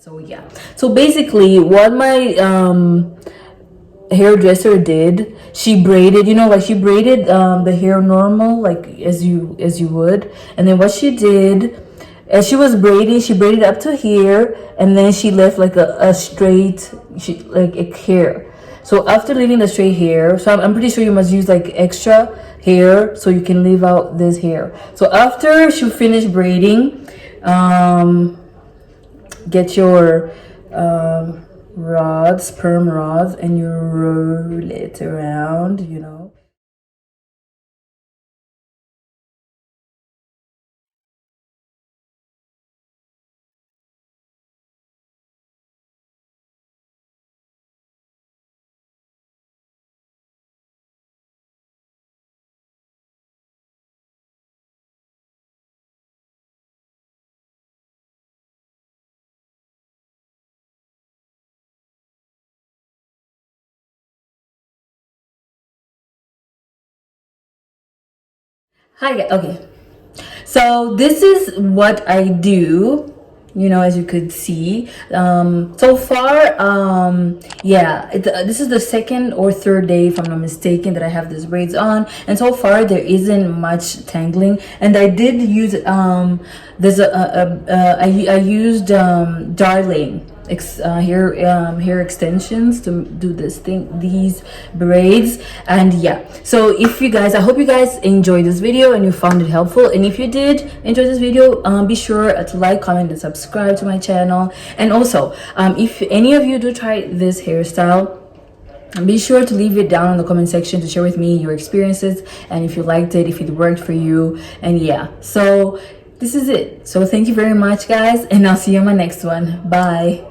So yeah, so basically what my hairdresser did, she braided, you know, like she braided the hair normal, like as you would. And then what she did, as she was braiding, she braided up to here, and then she left like a straight, like a hair. So after leaving the straight hair, so I'm pretty sure you must use like extra hair so you can leave out this hair. So after she finished braiding, get your rods, perm rods, and you roll it around, you know. Okay, so this is what I do, you know, as you could see. So far, yeah, this is the second or third day, if I'm not mistaken, that I have these braids on, and so far there isn't much tangling. And I did use there's I used darling hair extensions to do these braids. And yeah, so if you guys, I hope you guys enjoyed this video and you found it helpful. And if you did enjoy this video, be sure to like, comment, and subscribe to my channel. And also, if any of you do try this hairstyle, be sure to leave it down in the comment section to share with me your experiences, and if you liked it, if it worked for you. And yeah, so this is it. So thank you very much, guys, and I'll see you on my next one. Bye.